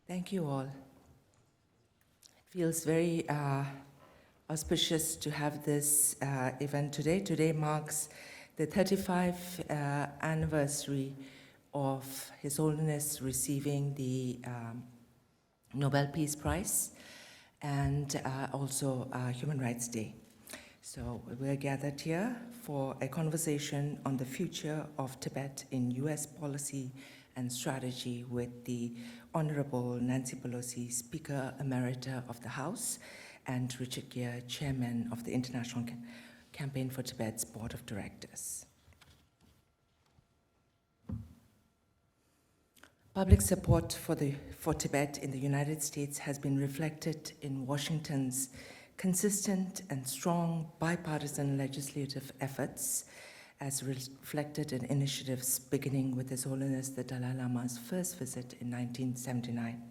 Thank you all. It feels very auspicious to have this event today. Today marks the 35th anniversary of His Holiness receiving the Nobel Peace Prize and also Human Rights Day. So we're gathered here for a conversation on the future of Tibet in US policy and strategy with the Honorable Nancy Pelosi, Speaker Emerita of the House, and Richard Gere, Chairman of the International Campaign for Tibet's Board of Directors. Public support for Tibet in the United States has been reflected in Washington's consistent and strong bipartisan legislative efforts, as reflected in initiatives beginning with His Holiness the Dalai Lama's first visit in 1979.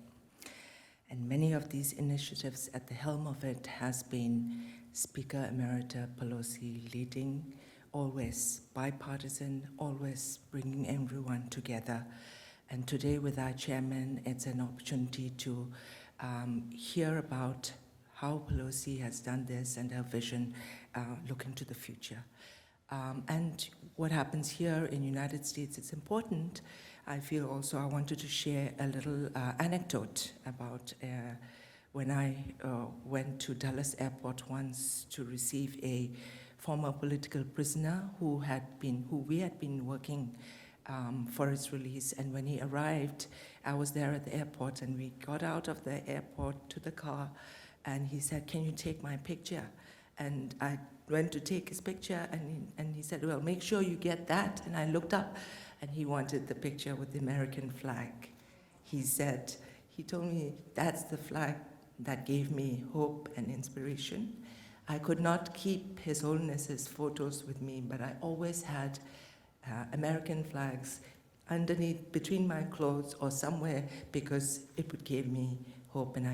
And many of these initiatives, at the helm of it has been Speaker Emerita Pelosi, leading, always bipartisan, always bringing everyone together. And today with our chairman, it's an opportunity to hear about how Pelosi has done this and her vision looking to the future. And what happens here in the United States, it's important. I feel also I wanted to share a little anecdote about when I went to Dallas Airport once to receive a former political prisoner who we had been working for his release. And when he arrived, I was there at the airport, and we got out of the airport to the car, and he said, "Can you take my picture?" And I went to take his picture, and he said, "Well, make sure you get that." And I looked up, and he wanted the picture with the American flag. He told me, "That's the flag that gave me hope and inspiration." I could not keep His Holiness's photos with me, but I always had American flags underneath, between my clothes or somewhere, because it would give me hope, and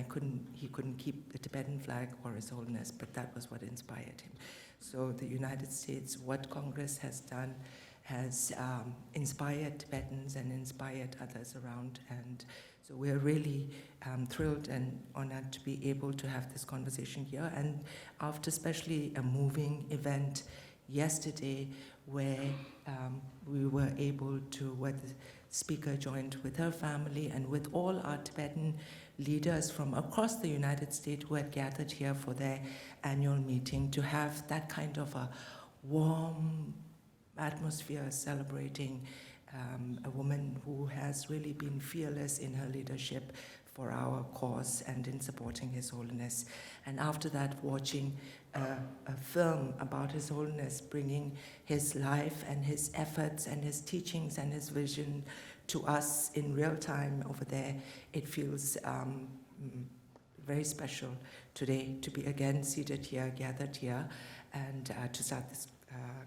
he couldn't keep the Tibetan flag or His Holiness, but that was what inspired him. So the United States, what Congress has done, has inspired Tibetans and inspired others around, and so we're really thrilled and honored to be able to have this conversation here, and after especially a moving event yesterday where we were able to, where the speaker joined with her family and with all our Tibetan leaders from across the United States who had gathered here for their annual meeting, to have that kind of a warm atmosphere celebrating a woman who has really been fearless in her leadership for our cause and in supporting His Holiness. And after that, watching a film about His Holiness bringing his life and his efforts and his teachings and his vision to us in real time over there, it feels very special today to be again seated here, gathered here, and to start this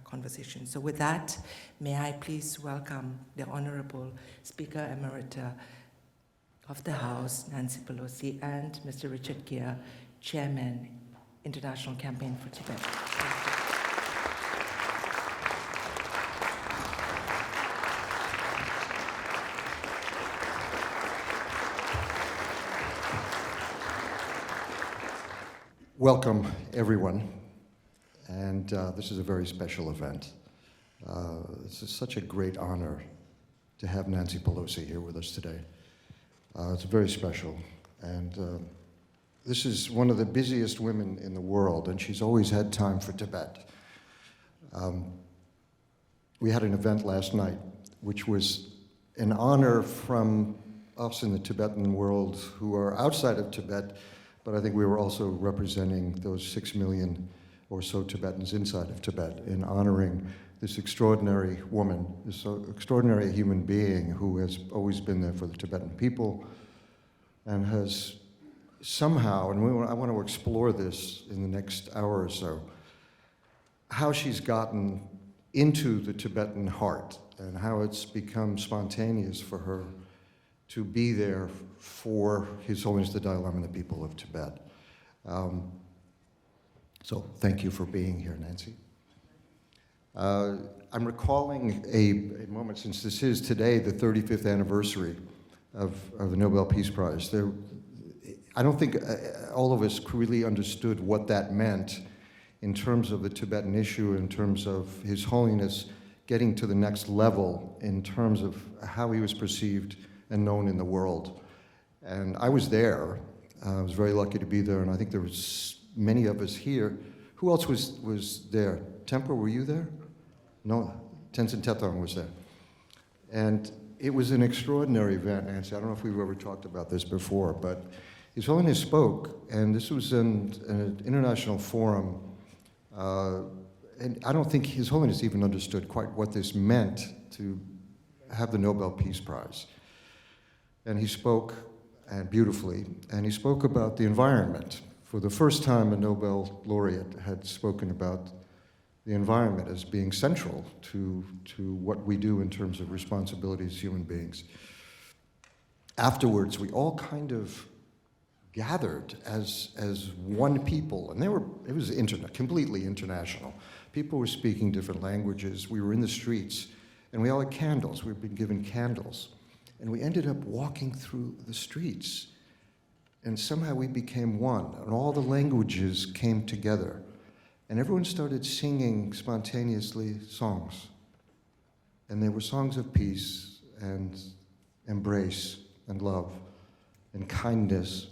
conversation. So with that, may I please welcome the Honorable Speaker Emerita of the House, Nancy Pelosi, and Mr. Richard Gere, Chairman, International Campaign for Tibet. Welcome, everyone. And this is a very special event. This is such a great honor to have Nancy Pelosi here with us today. It's very special. And this is one of the busiest women in the world, and she's always had time for Tibet. We had an event last night, which was an honor from us in the Tibetan world who are outside of Tibet, but I think we were also representing those 6 million or so Tibetans inside of Tibet in honoring this extraordinary woman, this extraordinary human being who has always been there for the Tibetan people and has somehow, and I want to explore this in the next hour or so, how she's gotten into the Tibetan heart and how it's become spontaneous for her to be there for His Holiness the Dalai Lama and the people of Tibet. So thank you for being here, Nancy. I'm recalling a moment, since this is today the 35th anniversary of the Nobel Peace Prize. I don't think all of us really understood what that meant in terms of the Tibetan issue, in terms of His Holiness getting to the next level in terms of how he was perceived and known in the world. And I was there. I was very lucky to be there, and I think there was many of us here. Who else was there? Tempa, were you there? No, Tenzin Tetong was there. And it was an extraordinary event, Nancy. I don't know if we've ever talked about this before, but His Holiness spoke, and this was in an international forum, and I don't think His Holiness even understood quite what this meant to have the Nobel Peace Prize. And he spoke, and beautifully, and he spoke about the environment. For the first time, a Nobel laureate had spoken about the environment as being central to what we do in terms of responsibility as human beings. Afterwards, we all kind of gathered as one people, and it was completely international. People were speaking different languages. We were in the streets, and we all had candles. We'd been given candles. And we ended up walking through the streets, and somehow we became one, and all the languages came together. And everyone started singing spontaneously songs. And they were songs of peace and embrace and love and kindness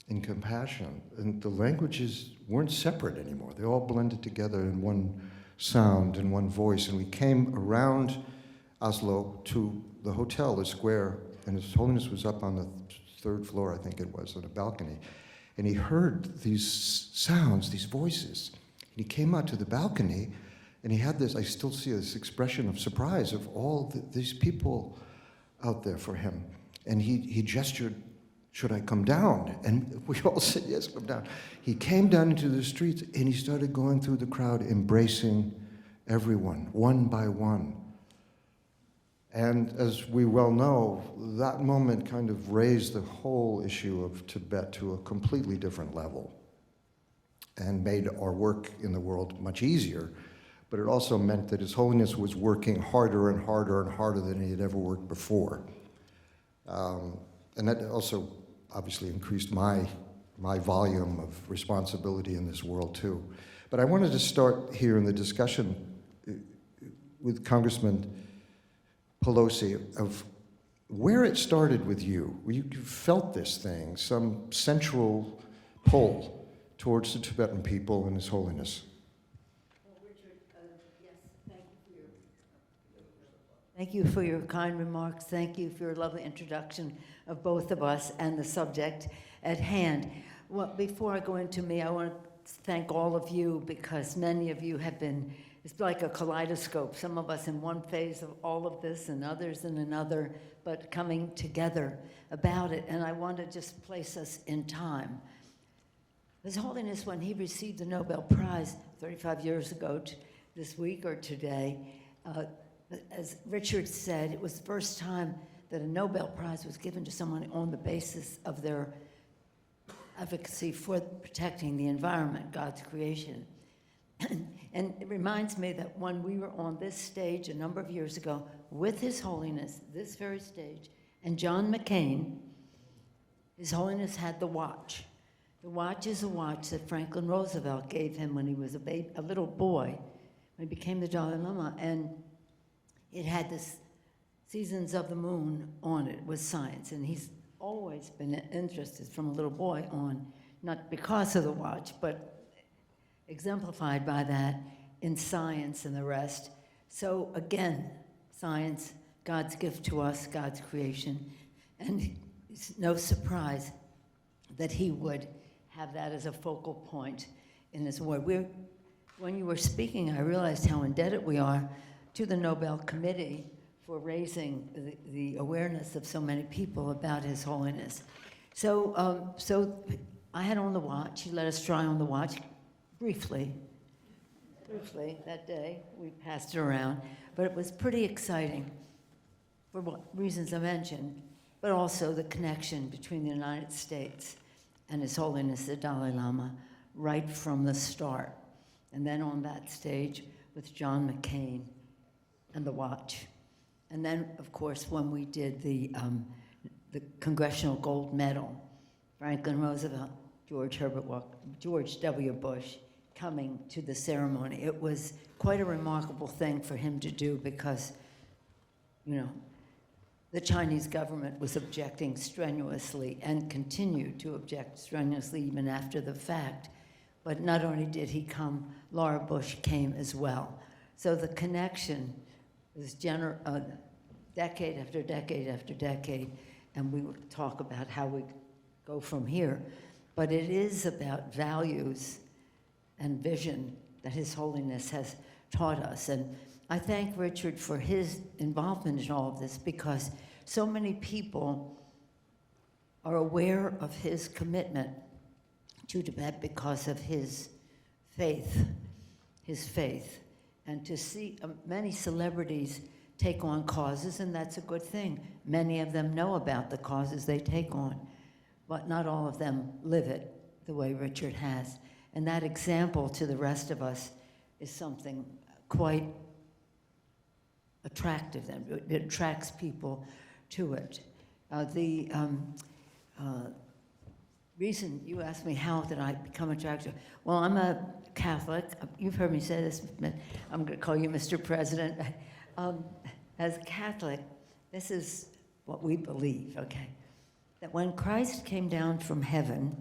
and compassion. And the languages weren't separate anymore. They all blended together in one sound and one voice. And we came around Oslo to the hotel, the square, and His Holiness was up on the third floor, I think it was, on a balcony. And he heard these sounds, these voices. And he came out to the balcony, and he had this, I still see this expression of surprise of all these people out there for him. And he gestured, should I come down? And we all said, yes, come down. He came down into the streets, and he started going through the crowd, embracing everyone, one by one. And as we well know, that moment kind of raised the whole issue of Tibet to a completely different level and made our work in the world much easier. But it also meant that His Holiness was working harder and harder and harder than he had ever worked before. And that also obviously increased my volume of responsibility in this world too. But I wanted to start here in the discussion with Congressman Pelosi of where it started with you. You felt this thing, some central pull towards the Tibetan people and His Holiness. Well, Richard, yes, thank you for your kind remarks. Thank you for your lovely introduction of both of us and the subject at hand. Well, before I go into me, I want to thank all of you because many of you have been, it's like a kaleidoscope, some of us in one phase of all of this and others in another, but coming together about it. And I want to just place us in time. His Holiness, when he received the Nobel Prize 35 years ago this week or today, as Richard said, it was the first time that a Nobel Prize was given to someone on the basis of their advocacy for protecting the environment, God's creation. And it reminds me that when we were on this stage a number of years ago with His Holiness, this very stage, and John McCain, His Holiness had the watch. The watch is a watch that Franklin Roosevelt gave him when he was a little boy, when he became the Dalai Lama, and it had this Seasons of the Moon on it with science, and he's always been interested from a little boy on, not because of the watch, but exemplified by that in science and the rest. So again, science, God's gift to us, God's creation, and it's no surprise that he would have that as a focal point in his work. When you were speaking, I realized how indebted we are to the Nobel Committee for raising the awareness of so many people about His Holiness. So I had on the watch. He let us try on the watch briefly that day. We passed it around, but it was pretty exciting for what reasons I mentioned, but also the connection between the United States and His Holiness the Dalai Lama right from the start. And then on that stage with John McCain and the watch. And then, of course, when we did the the Congressional Gold Medal, Franklin Roosevelt, George W. Bush coming to the ceremony. It was quite a remarkable thing for him to do because, you know, the Chinese government was objecting strenuously and continued to object strenuously even after the fact. But not only did he come, Laura Bush came as well. So the connection is decade after decade after decade, and we will talk about how we go from here. But it is about values and vision that His Holiness has taught us. And I thank Richard for his involvement in all of this because so many people are aware of his commitment to Tibet because of his faith. And to see many celebrities take on causes, and that's a good thing. Many of them know about the causes they take on, but not all of them live it the way Richard has. And that example to the rest of us is something quite attractive. It attracts people to it. The reason you asked me how did I become attracted, well, I'm a Catholic. You've heard me say this, but I'm going to call you Mr. President. As a Catholic, this is what we believe, okay? That when Christ came down from heaven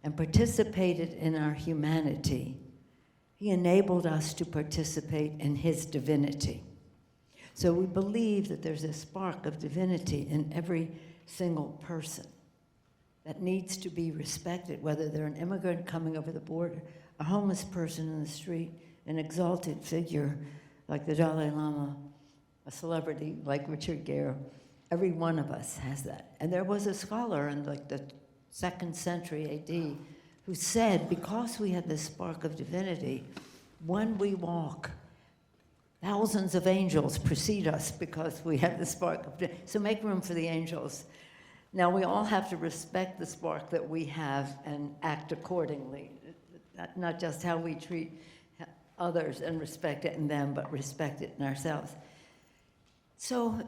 and participated in our humanity, He enabled us to participate in His divinity. So we believe that there's a spark of divinity in every single person that needs to be respected, whether they're an immigrant coming over the border, a homeless person in the street, an exalted figure like the Dalai Lama, a celebrity like Richard Gere. Every one of us has that. And there was a scholar in like the 2nd century AD who said, because we have this spark of divinity, when we walk, thousands of angels precede us because we have the spark of divinity. So make room for the angels. Now, we all have to respect the spark that we have and act accordingly, not just how we treat others and respect it in them, but respect it in ourselves. So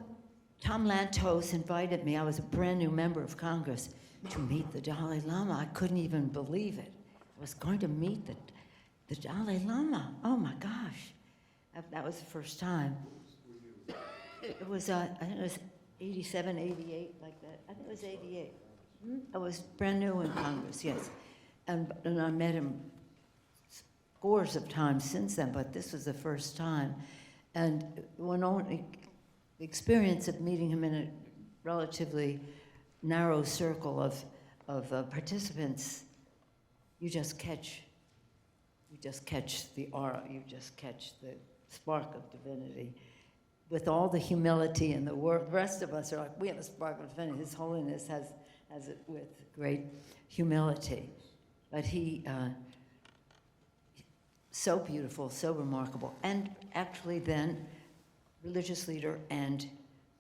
Tom Lantos invited me, I was a brand new member of Congress, to meet the Dalai Lama. I couldn't even believe it. I was going to meet the Dalai Lama. Oh my gosh. That was the first time. It was, I think it was 87, 88, like that. I think it was 88. I was brand new in Congress, yes. And I met him scores of times since then, but this was the first time. And the experience of meeting him in a relatively narrow circle of participants, you just catch the aura, you just catch the spark of divinity. With all the humility in the world, the rest of us are like, we have a spark of divinity. His Holiness has it with great humility. But he, so beautiful, so remarkable, and actually then religious leader and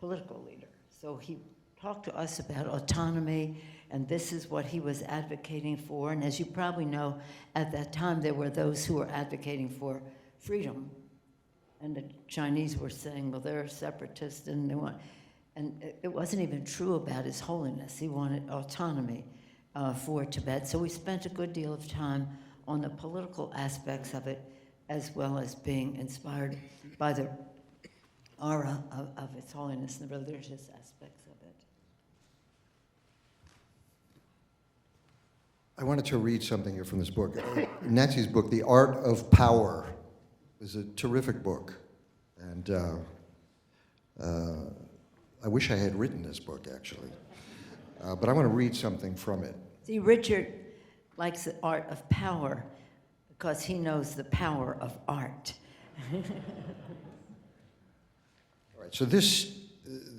political leader. So he talked to us about autonomy, and this is what he was advocating for. And as you probably know, at that time there were those who were advocating for freedom, and the Chinese were saying, well, they're separatists, and they want, and it wasn't even true about His Holiness. He wanted autonomy for Tibet. So we spent a good deal of time on the political aspects of it, as well as being inspired by the aura of His Holiness and the religious aspects of it. I wanted to read something here from this book. Nancy's book, The Art of Power, is a terrific book. And I wish I had written this book, actually. But I want to read something from it. See, Richard likes the art of power because he knows the power of art. All right, so this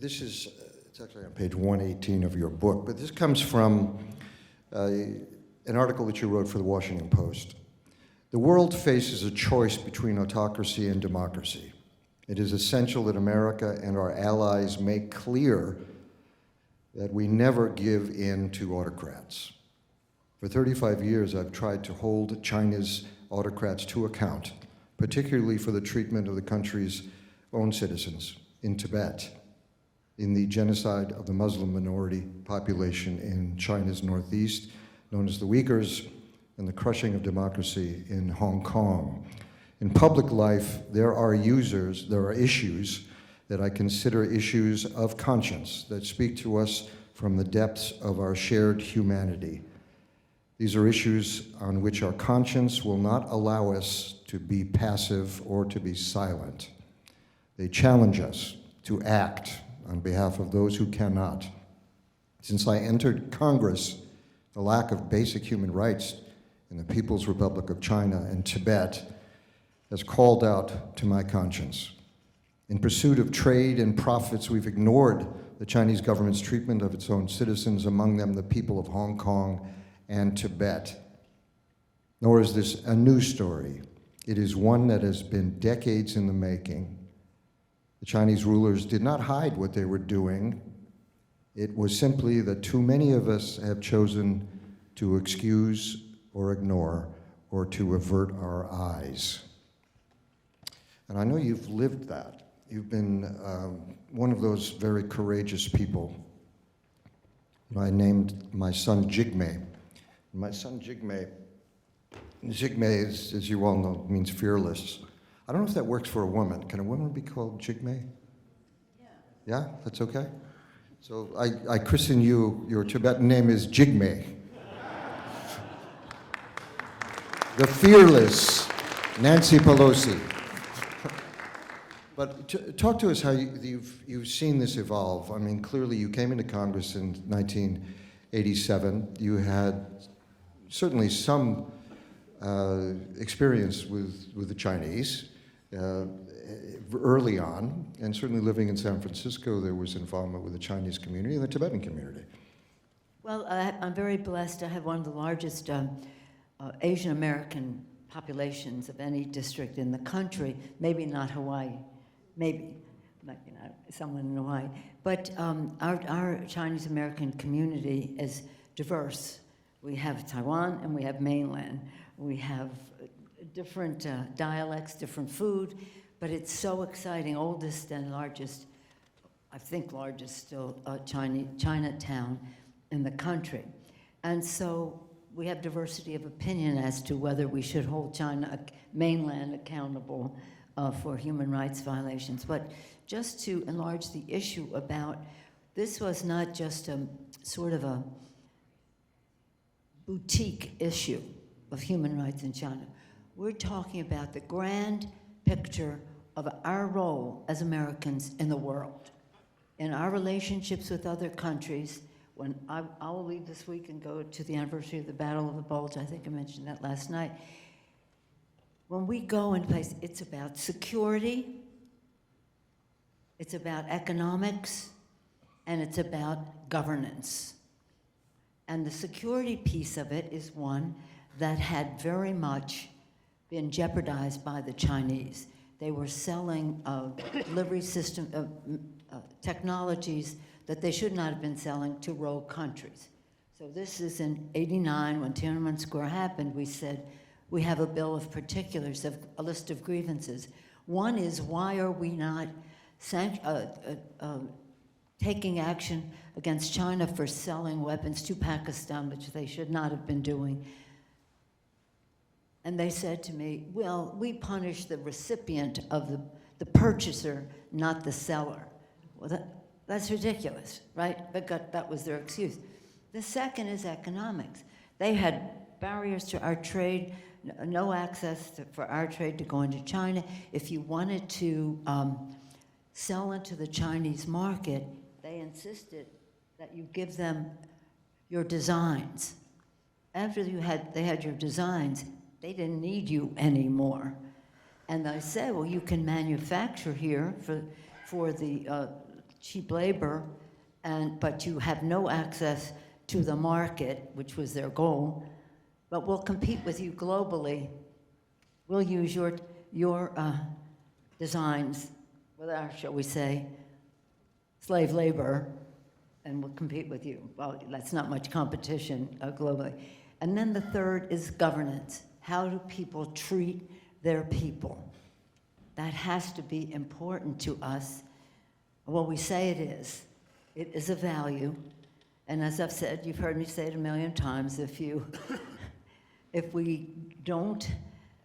is, it's actually on page 118 of your book, but this comes from an article that you wrote for the Washington Post. The world faces a choice between autocracy and democracy. It is essential that America and our allies make clear that we never give in to autocrats. For 35 years, I've tried to hold China's autocrats to account, particularly for the treatment of the country's own citizens in Tibet. in the genocide of the Muslim minority population in China's northeast, known as the Uyghurs, and the crushing of democracy in Hong Kong. In public life, there are issues that I consider issues of conscience that speak to us from the depths of our shared humanity. These are issues on which our conscience will not allow us to be passive or to be silent. They challenge us to act on behalf of those who cannot. Since I entered Congress, the lack of basic human rights in the People's Republic of China and Tibet has called out to my conscience. In pursuit of trade and profits, we've ignored the Chinese government's treatment of its own citizens, among them the people of Hong Kong and Tibet. Nor is this a new story. It is one that has been decades in the making. The Chinese rulers did not hide what they were doing. It was simply that too many of us have chosen to excuse or ignore or to avert our eyes. And I know you've lived that. You've been one of those very courageous people. I named my son Jigme. My son Jigme is, as you all know, means fearless. I don't know if that works for a woman. Can a woman be called Jigme? Yeah. Yeah, that's okay? So I christen you, your Tibetan name is Jigme. The fearless Nancy Pelosi. But talk to us how you've seen this evolve. I mean, clearly you came into Congress in 1987. You had certainly some experience with the Chinese early on, and certainly living in San Francisco, there was involvement with the Chinese community and the Tibetan community. Well, I'm very blessed. I have one of the largest Asian American populations of any district in the country, maybe not Hawaii. Maybe, someone in Hawaii. But our Chinese American community is diverse. We have Taiwan and we have mainland. We have different dialects, different food, but it's so exciting. Oldest and largest, I think largest still, Chinatown in the country. And so we have diversity of opinion as to whether we should hold China, mainland, accountable for human rights violations. But just to enlarge the issue about, this was not just a sort of a boutique issue of human rights in China. We're talking about the grand picture of our role as Americans in the world, in our relationships with other countries. When I will leave this week and go to the anniversary of the Battle of the Bulge, I think I mentioned that last night. When we go in place, it's about security, it's about economics, and it's about governance. And the security piece of it is one that had very much been jeopardized by the Chinese. They were selling delivery system technologies that they should not have been selling to rogue countries. So this is in '89 when Tiananmen Square happened. We said, we have a bill of particulars, of a list of grievances. One is, why are we not taking action against China for selling weapons to Pakistan, which they should not have been doing? And they said to me, well, we punish the recipient of the purchaser, not the seller. Well, that's ridiculous, right? That was their excuse. The second is economics. They had barriers to our trade, no access for our trade to go into China. If you wanted to sell into the Chinese market, they insisted that you give them your designs. After they had your designs, they didn't need you anymore. And I said, well, you can manufacture here for the cheap labor, but you have no access to the market, which was their goal. But we'll compete with you globally. We'll use your designs with our, shall we say, slave labor, and we'll compete with you. Well, that's not much competition globally. And then the third is governance. How do people treat their people? That has to be important to us. Well, we say it is. It is a value. And as I've said, you've heard me say it a million times, if we don't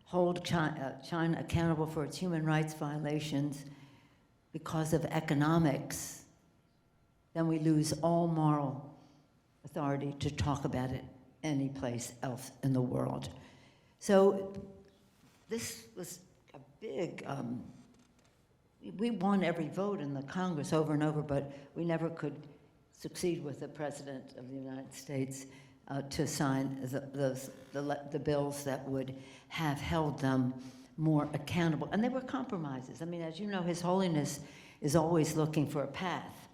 hold China accountable for its human rights violations because of economics, then we lose all moral authority to talk about it any place else in the world. So this was a big, we won every vote in the Congress over and over, but we never could succeed with the President of the United States to sign the bills that would have held them more accountable. And they were compromises. I mean, as you know, His Holiness is always looking for a path.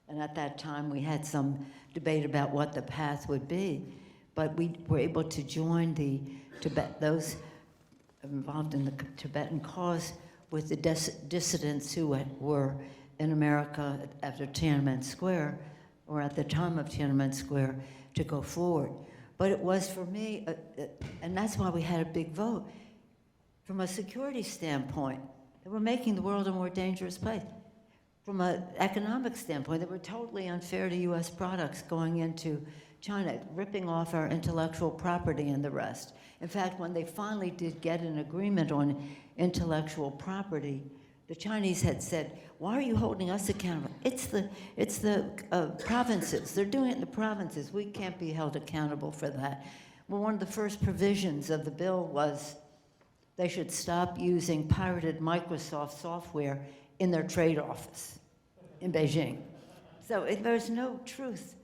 And at that time, we had some debate about what the path would be. But we were able to join those involved in the Tibetan cause with the dissidents who were in America after Tiananmen Square, or at the time of Tiananmen Square, to go forward. But it was for me, and that's why we had a big vote, from a security standpoint, they were making the world a more dangerous place. From an economic standpoint, they were totally unfair to US products going into China, ripping off our intellectual property and the rest. In fact, when they finally did get an agreement on intellectual property, the Chinese had said, why are you holding us accountable? It's the provinces. They're doing it in the provinces. We can't be held accountable for that. Well, one of the first provisions of the bill was they should stop using pirated Microsoft software in their trade office in Beijing. So there's no truth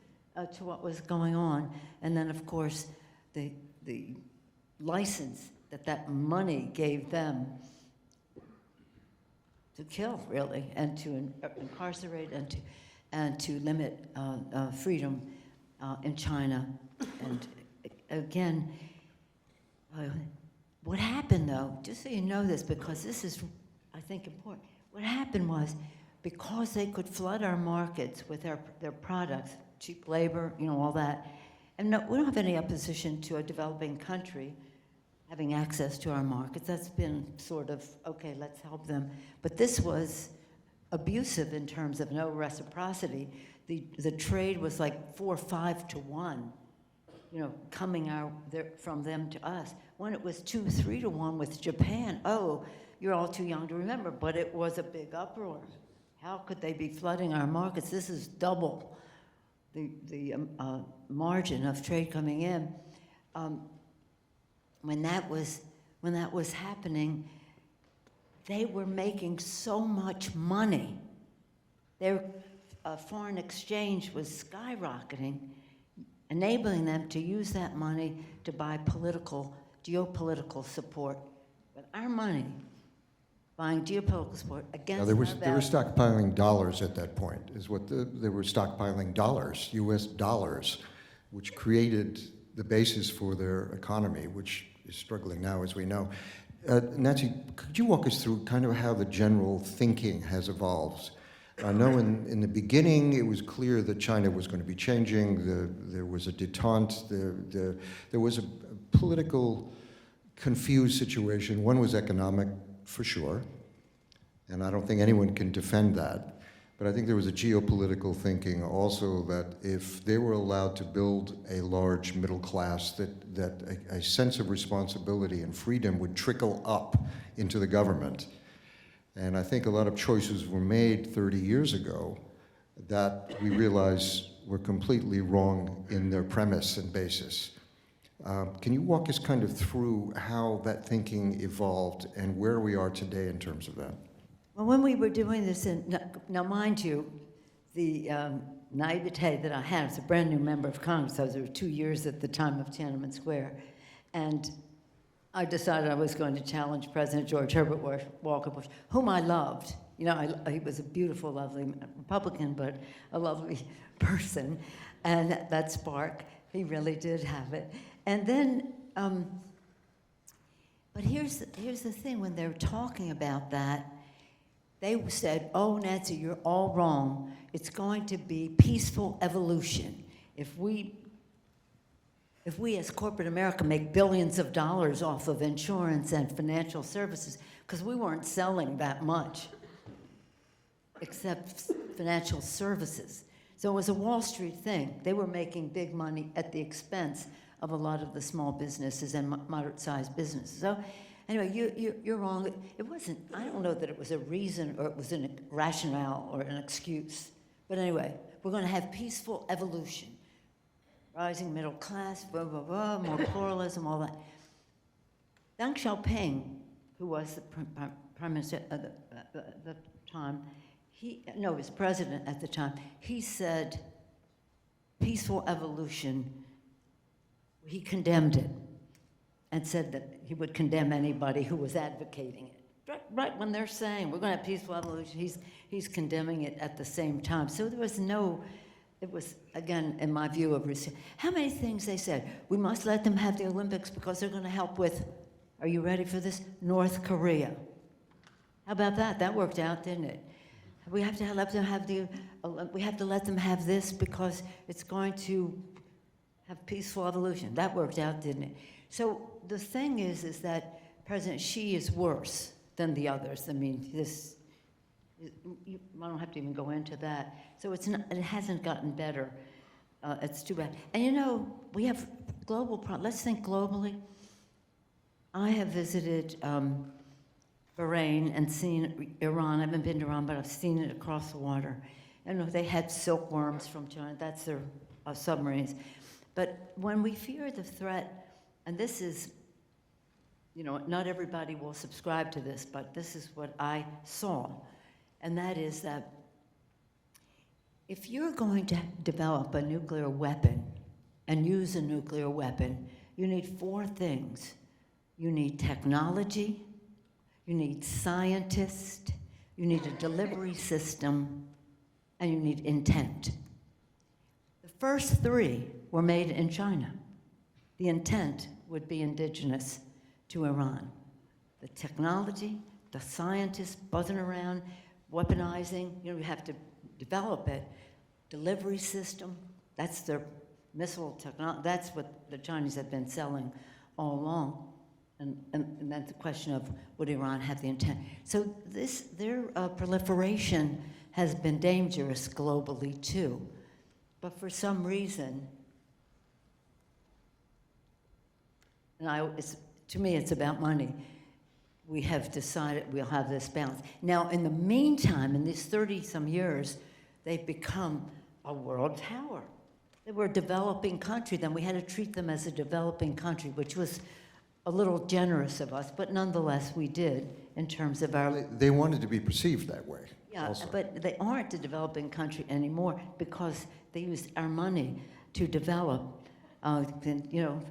to what was going on. And then, of course, the license that money gave them to kill, really, and to incarcerate and to limit freedom in China. And again, what happened, though, just so you know this, because this is, I think, important. What happened was, because they could flood our markets with their products, cheap labor, all that, and no, we don't have any opposition to a developing country having access to our markets. That's been sort of, okay, let's help them. But this was abusive in terms of no reciprocity. The trade was like 4 or 5 to 1, coming from them to us. When it was 2, 3 to 1 with Japan, oh, you're all too young to remember, but it was a big uproar. How could they be flooding our markets? This is double the margin of trade coming in. When that was happening, they were making so much money. Their foreign exchange was skyrocketing, enabling them to use that money to buy geopolitical support. But our money, buying geopolitical support against They were stockpiling dollars at that point, is what they were stockpiling dollars, US dollars, which created the basis for their economy, which is struggling now, as we know. Nancy, could you walk us through kind of how the general thinking has evolved? I know in the beginning it was clear that China was going to be changing. There was a detente. There was a political confused situation. One was economic, for sure, and I don't think anyone can defend that. But I think there was a geopolitical thinking also that if they were allowed to build a large middle class, that a sense of responsibility and freedom would trickle up into the government. And I think a lot of choices were made 30 years ago that we realize were completely wrong in their premise and basis. Can you walk us kind of through how that thinking evolved and where we are today in terms of that? Well, when we were doing this, now mind you, the naivete that I had, I was a brand new member of Congress. I was there 2 years at the time of Tiananmen Square. And I decided I was going to challenge President George Herbert Walker Bush, whom I loved. He was a beautiful, lovely Republican, but a lovely person. And that spark, he really did have it. And then, but here's the thing, when they're talking about that, they said, oh, Nancy, you're all wrong. It's going to be peaceful evolution. If we as corporate America make billions of dollars off of insurance and financial services, because we weren't selling that much, except financial services. So it was a Wall Street thing. They were making big money at the expense of a lot of the small businesses and moderate-sized businesses. So anyway, you're wrong. It wasn't, I don't know that it was a reason or it was a rationale or an excuse. But anyway, we're going to have peaceful evolution. Rising middle class, blah, blah, blah, more pluralism, all that. Deng Xiaoping, who was the prime minister at the time, he was president at the time, he said peaceful evolution, he condemned it and said that he would condemn anybody who was advocating it. Right when they're saying we're going to have peaceful evolution, he's condemning it at the same time. So there was no, it was, again, in my view, how many things they said? We must let them have the Olympics because they're going to help with, are you ready for this? North Korea. How about that? That worked out, didn't it? We have to let them have we have to let them have this because it's going to have peaceful evolution. That worked out, didn't it? So the thing is that President Xi is worse than the others. I mean, I don't have to even go into that. So it hasn't gotten better. It's too bad. And you know, we have global problems. Let's think globally. I have visited Bahrain and seen Iran. I haven't been to Iran, but I've seen it across the water. You know, they had silkworms from China. That's their submarines. But when we fear the threat, and this is, you know, not everybody will subscribe to this, but this is what I saw. And that is that if you're going to develop a nuclear weapon and use a nuclear weapon, you need 4 things. You need technology, you need scientists, you need a delivery system, and you need intent. The first 3 were made in China. The intent would be indigenous to Iran. The technology, the scientists buzzing around, weaponizing, you know, you have to develop it. Delivery system, that's their missile technology, that's what the Chinese have been selling all along. And that's the question of, would Iran have the intent? So their proliferation has been dangerous globally too. But for some reason, to me it's about money. We have decided we'll have this balance. Now, in the meantime, in these 30-some years, they've become a world power. They were a developing country, then we had to treat them as a developing country, which was a little generous of us, but nonetheless we did in terms of our... They wanted to be perceived that way. Yeah, also. but they aren't a developing country anymore because they used our money to develop, you know,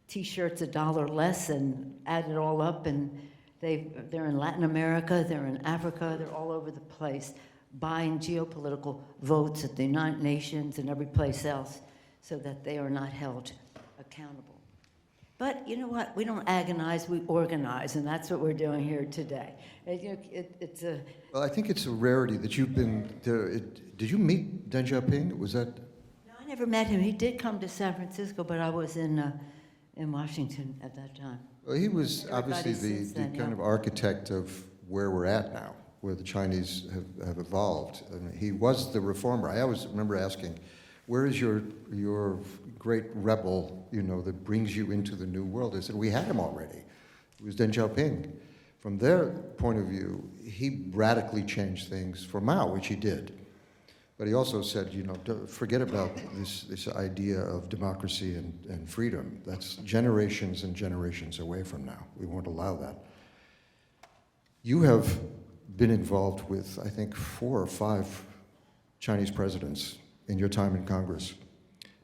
T-shirts $1 less and add it all up, and they're in Latin America, they're in Africa, they're all over the place, buying geopolitical votes at the United Nations and every place else so that they are not held accountable. But you know what? We don't agonize, we organize, and that's what we're doing here today. It's a... Well, I think it's a rarity that you've been there. Did you meet Deng Xiaoping? Was that... No, I never met him. He did come to San Francisco, but I was in Washington at that time. Well, he was obviously the then, kind of architect of where we're at now, where the Chinese have evolved. I mean, he was the reformer. I always remember asking, where is your great rebel, you know, that brings you into the new world? I said, we had him already. It was Deng Xiaoping. From their point of view, he radically changed things for Mao, which he did. But he also said, you know, forget about this idea of democracy and freedom. That's generations and generations away from now. We won't allow that. You have been involved with, I think, 4 or 5 Chinese presidents in your time in Congress.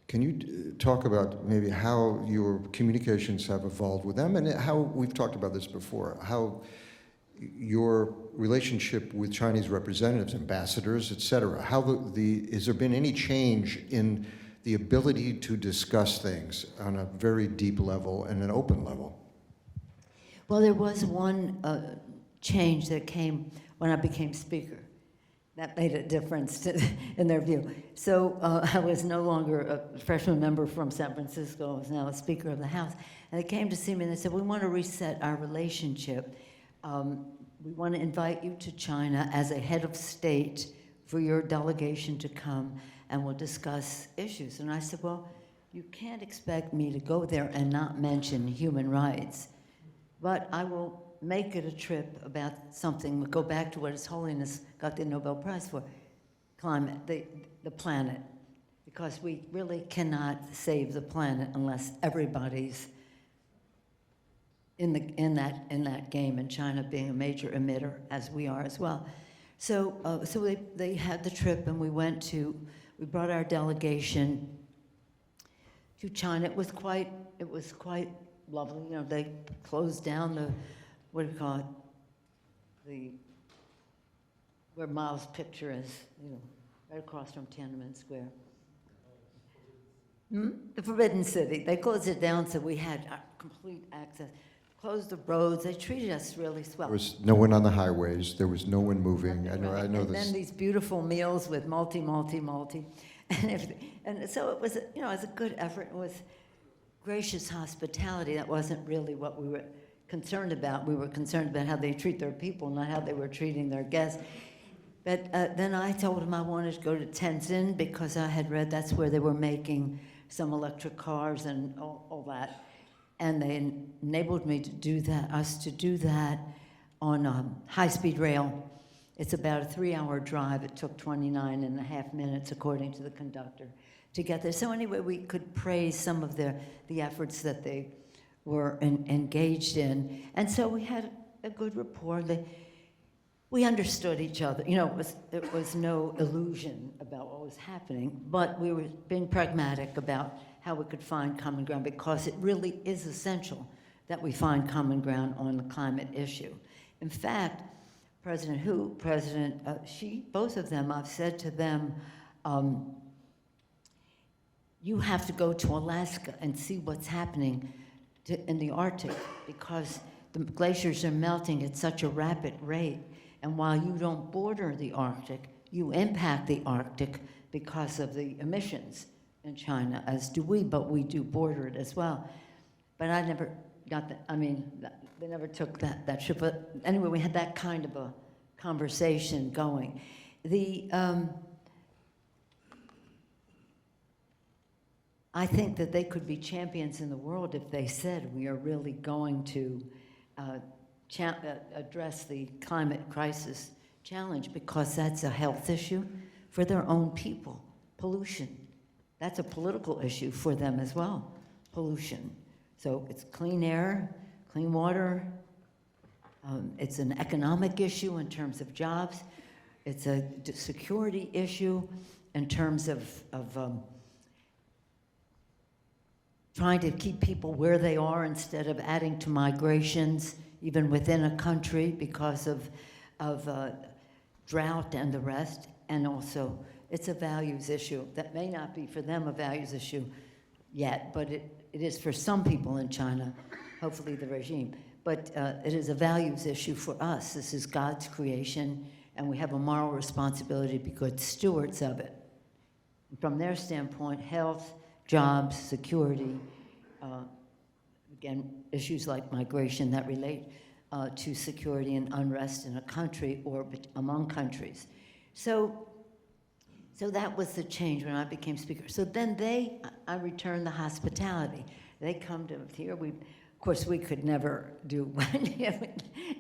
Can you talk about maybe how your communications have evolved with them, and how, we've talked about this before, how your relationship with Chinese representatives, ambassadors, et cetera, how has there been any change in the ability to discuss things on a very deep level and an open level? Well, there was one change that came when I became speaker. That made a difference in their view. So I was no longer a freshman member from San Francisco. I was now a Speaker of the House. And they came to see me and they said, we want to reset our relationship. We want to invite you to China as a head of state for your delegation to come and we'll discuss issues. And I said, well, you can't expect me to go there and not mention human rights, but I will make it a trip about something. We'll go back to what His Holiness got the Nobel Prize for, climate, the planet, because we really cannot save the planet unless everybody's in that game, and China being a major emitter, as we are as well. So they had the trip, and we brought our delegation to China. It was quite lovely. You know, they closed down the, what do you call it? Where Mao's picture is, you know, right across from Tiananmen Square. The Forbidden City. They closed it down so we had complete access. Closed the roads. They treated us really swell. There was no one on the highways. There was no one moving. Nothing, I right. know And this. then these beautiful meals with multi, and everything. And so it was, you know, it was a good effort. It was gracious hospitality. That wasn't really what we were concerned about. We were concerned about how they treat their people, not how they were treating their guests. But then I told them I wanted to go to Tenzin because I had read that's where they were making some electric cars and all that. And they enabled me to do that, us to do that on high-speed rail. It's about a 3-hour drive. It took 29 and a half minutes, according to the conductor, to get there. So anyway, we could praise some of the efforts that they were engaged in. And so we had a good rapport. We understood each other. You know, it was no illusion about what was happening, but we were being pragmatic about how we could find common ground, because it really is essential that we find common ground on the climate issue. In fact, President Xi, both of them, I've said to them, you have to go to Alaska and see what's happening in the Arctic, because the glaciers are melting at such a rapid rate. And while you don't border the Arctic, you impact the Arctic because of the emissions in China, as do we, but we do border it as well. But I never got that, they never took that trip. But anyway, we had that kind of a conversation going. I think that they could be champions in the world if they said we are really going to address the climate crisis challenge, because that's a health issue for their own people. Pollution, that's a political issue for them as well, pollution. So it's clean air, clean water. It's an economic issue in terms of jobs. It's a security issue in terms of trying to keep people where they are instead of adding to migrations, even within a country, because of drought and the rest. And also, it's a values issue that may not be for them a values issue yet, but it is for some people in China, hopefully the regime. But it is a values issue for us. This is God's creation, and we have a moral responsibility to be good stewards of it. From their standpoint, health, jobs, security, again, issues like migration that relate to security and unrest in a country or among countries. So that was the change when I became speaker. So then I returned the hospitality. They come to here. Of course, we could never do.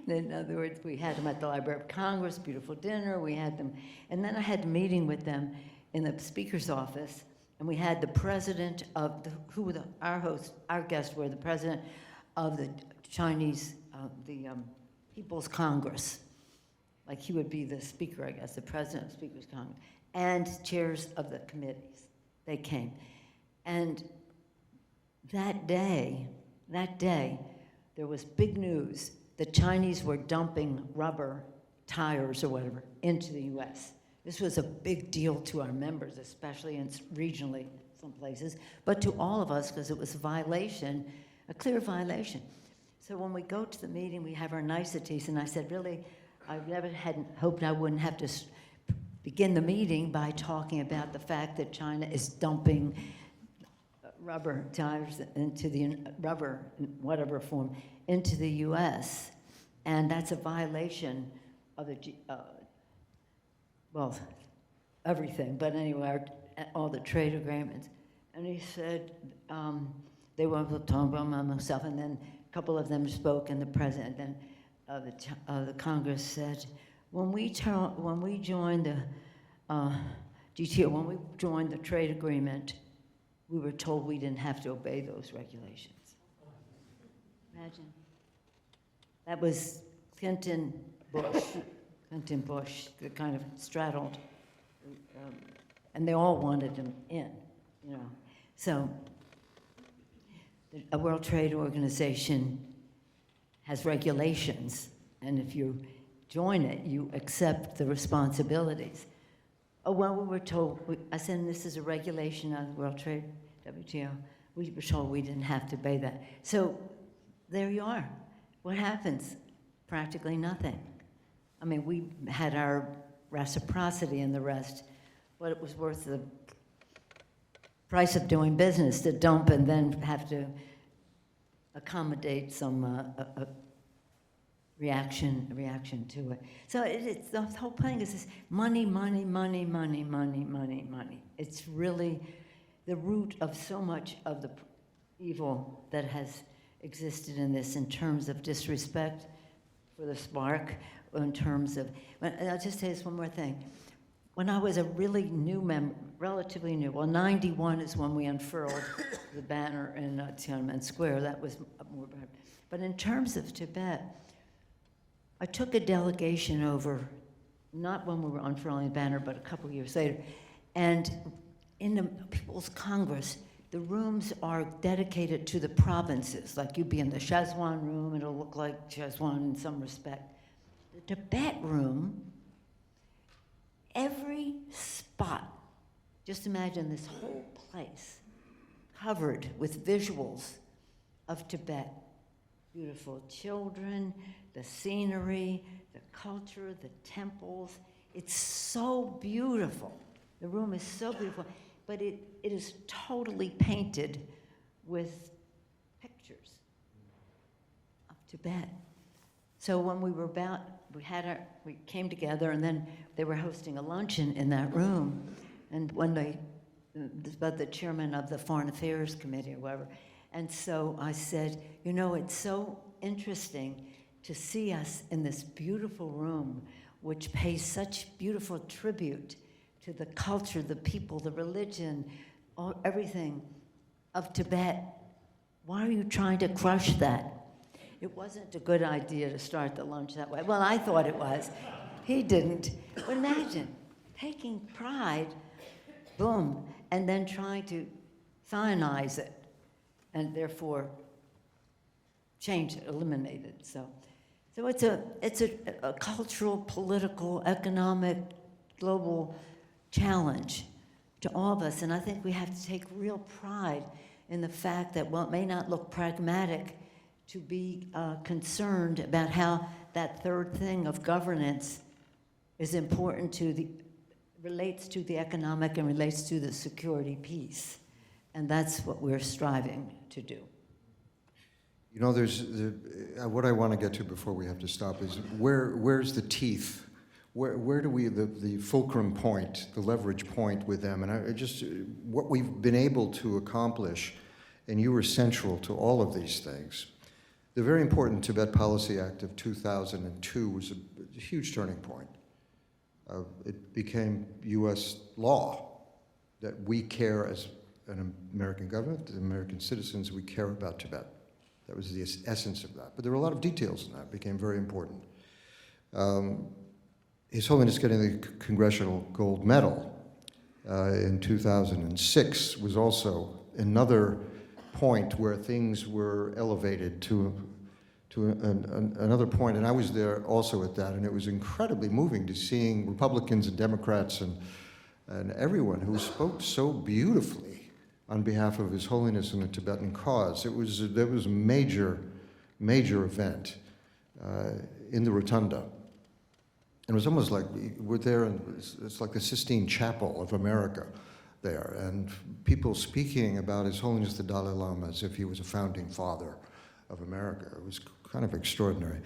In other words, we had them at the Library of Congress, beautiful dinner. We had them, and then I had a meeting with them in the speaker's office, and we had the president of our guests were the president of the Chinese, People's Congress. Like he would be the speaker, I guess, the president of the Speaker's Congress, and chairs of the committees. They came. And that day, there was big news. The Chinese were dumping rubber tires or whatever into the US. This was a big deal to our members, especially and regionally, some places, but to all of us, because it was a violation, a clear violation. So when we go to the meeting, we have our niceties, and I said, really, I never had hoped I wouldn't have to begin the meeting by talking about the fact that China is dumping rubber tires into the rubber, in whatever form, into the US. And that's a violation of the, everything, but anyway, all the trade agreements. And he said, they were talking about himself, and then a couple of them spoke, and the president then the Congress said, when we joined the GTO, when we joined the trade agreement, we were told we didn't have to obey those regulations. Imagine. That was Clinton Bush, that kind of straddled, and they all wanted him in, you know. So, a World Trade Organization has regulations, and if you join it, you accept the responsibilities. Oh, well, we were told, I said, this is a regulation of the World Trade, WTO. We were told we didn't have to obey that. So, there you are. What happens? Practically nothing. I mean, we had our reciprocity and the rest, but it was worth the price of doing business to dump and then have to accommodate some reaction to it. So it's the whole thing is this money. It's really the root of so much of the evil that has existed in this, in terms of disrespect for the spark, in terms of, and I'll just say this one more thing. When I was a really new member, relatively new, well, 91 is when we unfurled the banner in Tiananmen Square. That was more bad. But in terms of Tibet, I took a delegation over, not when we were unfurling the banner, but a couple years later. And in the People's Congress, the rooms are dedicated to the provinces. Like you'd be in the Shazwan room, it'll look like Shazwan in some respect. The Tibet room, every spot, just imagine this whole place covered with visuals of Tibet. Beautiful children, the scenery, the culture, the temples. It's so beautiful. The room is so beautiful, but it is totally painted with pictures of Tibet. So when we were we came together, and then they were hosting a luncheon in that room, and when the chairman of the Foreign Affairs Committee or whatever, and so I said, you know, it's so interesting to see us in this beautiful room, which pays such beautiful tribute to the culture, the people, the religion, everything of Tibet. Why are you trying to crush that? It wasn't a good idea to start the lunch that way. Well, I thought it was. He didn't. But imagine taking pride, boom, and then trying to cyanize it, and therefore change it, eliminate it. So it's a cultural, political, economic, global challenge to all of us, and I think we have to take real pride in the fact that, while it may not look pragmatic, to be concerned about how that third thing of governance is important relates to the economic and relates to the security piece. And that's what we're striving to do. You know, what I want to get to before we have to stop is where's the teeth? Where do we, the fulcrum point, the leverage point with them? And what we've been able to accomplish, and you were central to all of these things. The very important Tibet Policy Act of 2002 was a huge turning point. It became U.S. law that we care as an American government, the American citizens, we care about Tibet. That was the essence of that. But there were a lot of details in that. It became very important. His Holiness getting the Congressional Gold Medal in 2006 was also another point where things were elevated to another point, and I was there also at that, and it was incredibly moving to seeing Republicans and Democrats and everyone who spoke so beautifully on behalf of His Holiness and the Tibetan cause. There was a major event in the Rotunda. And it was almost like we're there, and it's like the Sistine Chapel of America there, and people speaking about His Holiness the Dalai Lama as if he was a founding father of America. It was kind of extraordinary.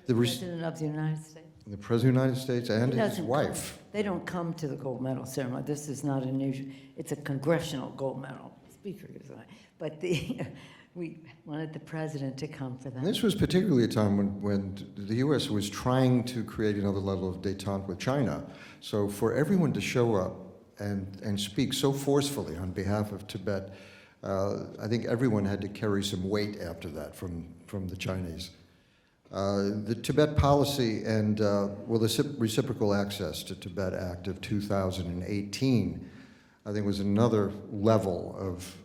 President of the United States. The President of the United States and He his doesn't wife. They don't come to the gold medal ceremony. This is not unusual. It's a congressional gold medal. Speaker is right. But we wanted the president to come for And that. this was particularly a time when the U.S. was trying to create another level of détente with China. So for everyone to show up and speak so forcefully on behalf of Tibet, I think everyone had to carry some weight after that from the Chinese. The Tibet policy and the Reciprocal Access to Tibet Act of 2018, I think, was another level of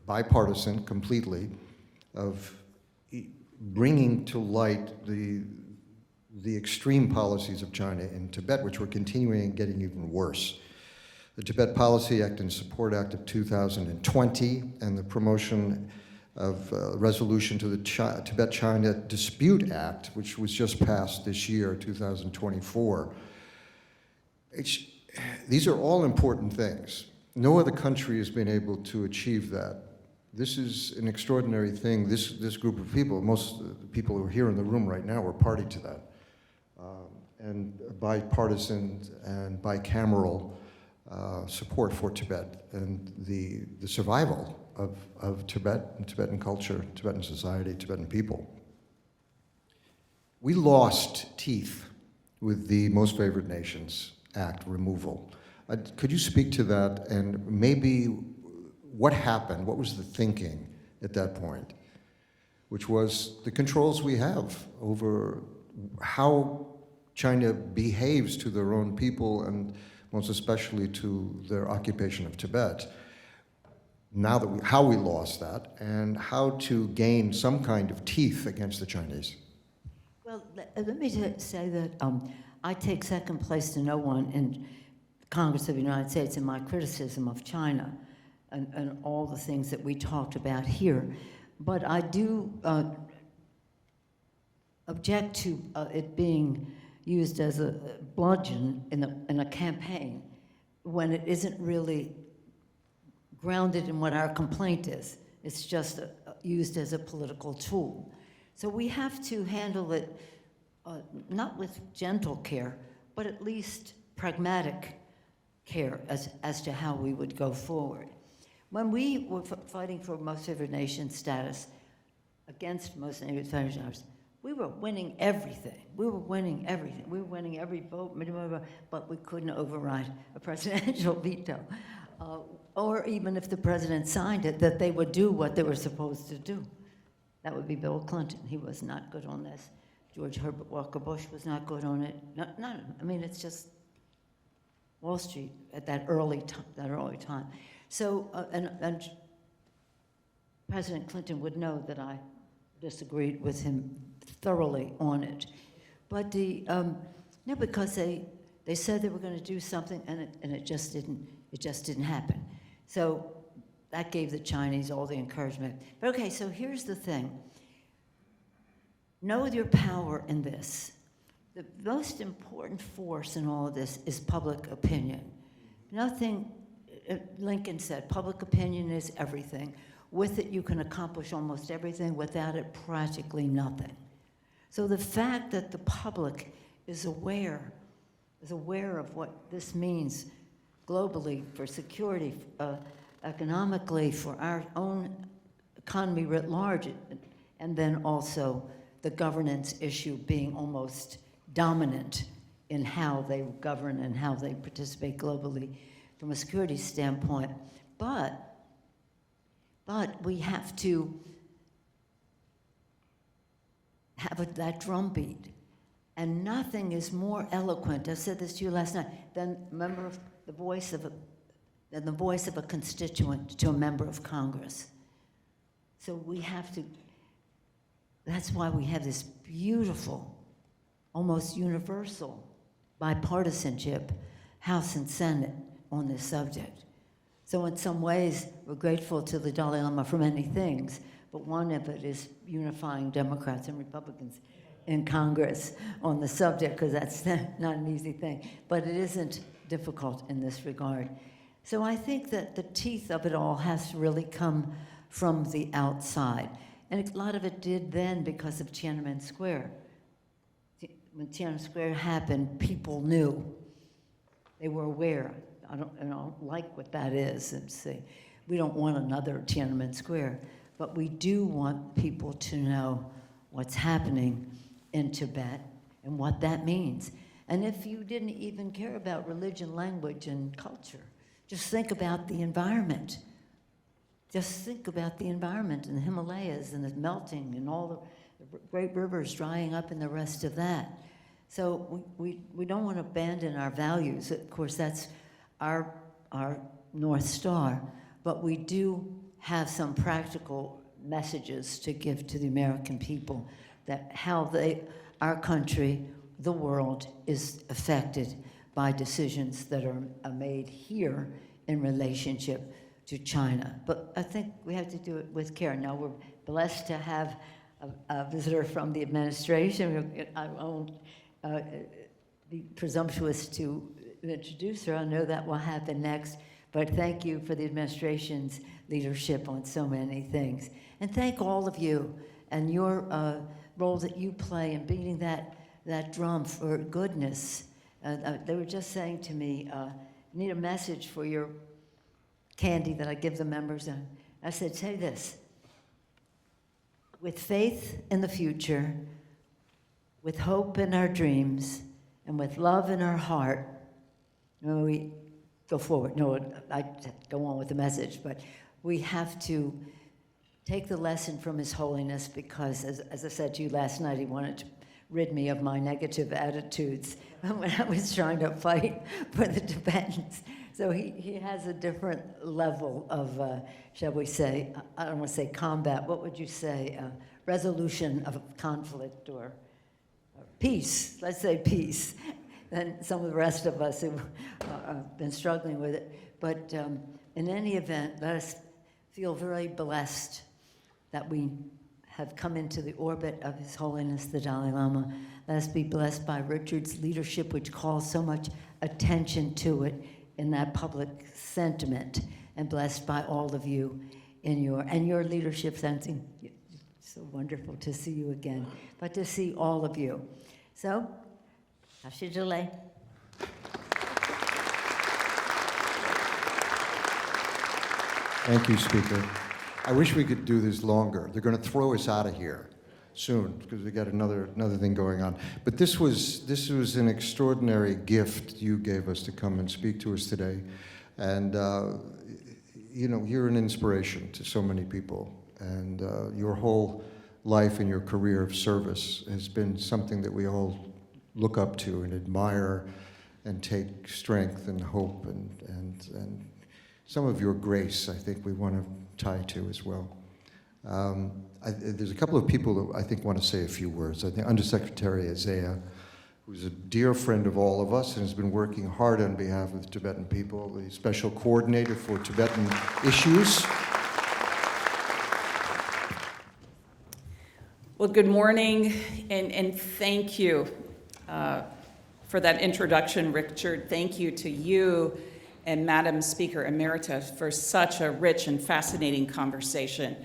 bipartisan, completely, of bringing to light the extreme policies of China in Tibet, which were continuing and getting even worse. The Tibet Policy Act and Support Act of 2020 and the promotion of resolution to the Tibet-China Dispute Act, which was just passed this year, 2024. These are all important things. No other country has been able to achieve that. This is an extraordinary thing. This group of people, most of the people who are here in the room right now, were party to that. And bipartisan and bicameral support for Tibet and the survival of Tibet and Tibetan culture, Tibetan society, Tibetan people. We lost teeth with the Most Favored Nations Act removal. Could you speak to that and maybe what happened? What was the thinking at that point? Which was the controls we have over how China behaves to their own people and most especially to their occupation of Tibet. Now that how we lost that and how to gain some kind of teeth against the Chinese. Well, let me say that I take second place to no one in Congress of the United States in my criticism of China and all the things that we talked about here. But I do object to it being used as a bludgeon in a campaign when it isn't really grounded in what our complaint is. It's just used as a political tool. So we have to handle it not with gentle care, but at least pragmatic care as to how we would go forward. When we were fighting for Most Favored Nation status against Most Favored Nation status, we were winning everything. We were winning everything. We were winning every vote, but we couldn't override a presidential veto. Or even if the president signed it, that they would do what they were supposed to do. That would be Bill Clinton. He was not good on this. George Herbert Walker Bush was not good on it. I mean, it's just Wall Street at that early time. So, and President Clinton would know that I disagreed with him thoroughly on it. But no, because they said they were going to do something, and it just didn't happen. So that gave the Chinese all the encouragement. But okay, so here's the thing. Know your power in this. The most important force in all of this is public opinion. Nothing, Lincoln said, public opinion is everything. With it, you can accomplish almost everything. Without it, practically nothing. So the fact that the public is aware of what this means globally for security, economically, for our own economy writ large, and then also the governance issue being almost dominant in how they govern and how they participate globally from a security standpoint. But we have to have that drumbeat. And nothing is more eloquent, I said this to you last night, than the voice of a constituent to a member of Congress. So we have to, that's why we have this beautiful, almost universal bipartisanship, House and Senate, on this subject. So in some ways, we're grateful to the Dalai Lama for many things, but one of it is unifying Democrats and Republicans in Congress on the subject, because that's not an easy thing. But it isn't difficult in this regard. So I think that the teeth of it all has to really come from the outside. And a lot of it did then because of Tiananmen Square. when Tiananmen Square happened, people knew. They were aware. I don't like what that is, and say, we don't want another Tiananmen Square, but we do want people to know what's happening in Tibet and what that means. And if you didn't even care about religion, language, and culture, just think about the environment. Just think about the environment in the Himalayas and the melting and all the great rivers drying up and the rest of that. So we don't want to abandon our values. Of course, that's our North Star, but we do have some practical messages to give to the American people that how our country, the world, is affected by decisions that are made here in relationship to China. But I think we have to do it with care. Now, we're blessed to have a visitor from the administration. I won't be presumptuous to introduce her. I know that will happen next. But thank you for the administration's leadership on so many things. And thank all of you and your role that you play in beating that drum for goodness. They were just saying to me, need a message for your candy that I give the members. And I said, say this: with faith in the future, with hope in our dreams, and with love in our heart, we go forward. No, I go on with the message, but we have to take the lesson from His Holiness, because, as I said to you last night, he wanted to rid me of my negative attitudes when I was trying to fight for the Tibetans. So he has a different level of, shall we say, I don't want to say combat, what would you say, resolution of conflict or peace, let's say peace, than some of the rest of us who have been struggling with it. But in any event, let us feel very blessed that we have come into the orbit of His Holiness the Dalai Lama. Let us be blessed by Richard's leadership, which calls so much attention to it in that public sentiment, and blessed by all of you in your leadership sensing. So wonderful to see you again, but to see all of you. So, Hashe delay. Thank you, Speaker. I wish we could do this longer. They're going to throw us out of here soon because we got another thing going on. But this was an extraordinary gift you gave us to come and speak to us today, and you're an inspiration to so many people, and your whole life and your career of service has been something that we all look up to and admire, and take strength and hope and some of your grace. I think we want to tie to as well. There's a couple of people that I think want to say a few words. I think Undersecretary Zeya, who's a dear friend of all of us and has been working hard on behalf of the Tibetan people, the Special Coordinator for Tibetan Issues. Well, good morning, and thank you for that introduction, Richard. Thank you to you and Madam Speaker Emerita for such a rich and fascinating conversation.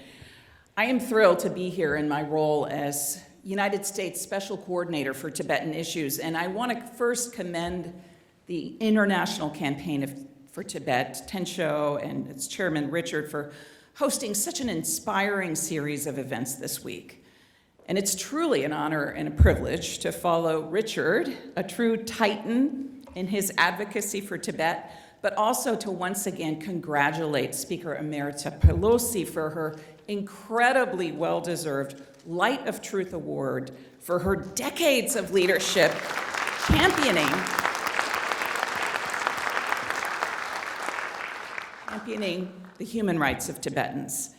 I am thrilled to be here in my role as United States Special Coordinator for Tibetan Issues, and I want to first commend the International Campaign for Tibet, Tensho, and its chairman, Richard, for hosting such an inspiring series of events this week. And it's truly an honor and a privilege to follow Richard, a true titan in his advocacy for Tibet, but also to once again congratulate Speaker Emerita Pelosi for her incredibly well-deserved Light of Truth Award for her decades of leadership championing the human rights of Tibetans.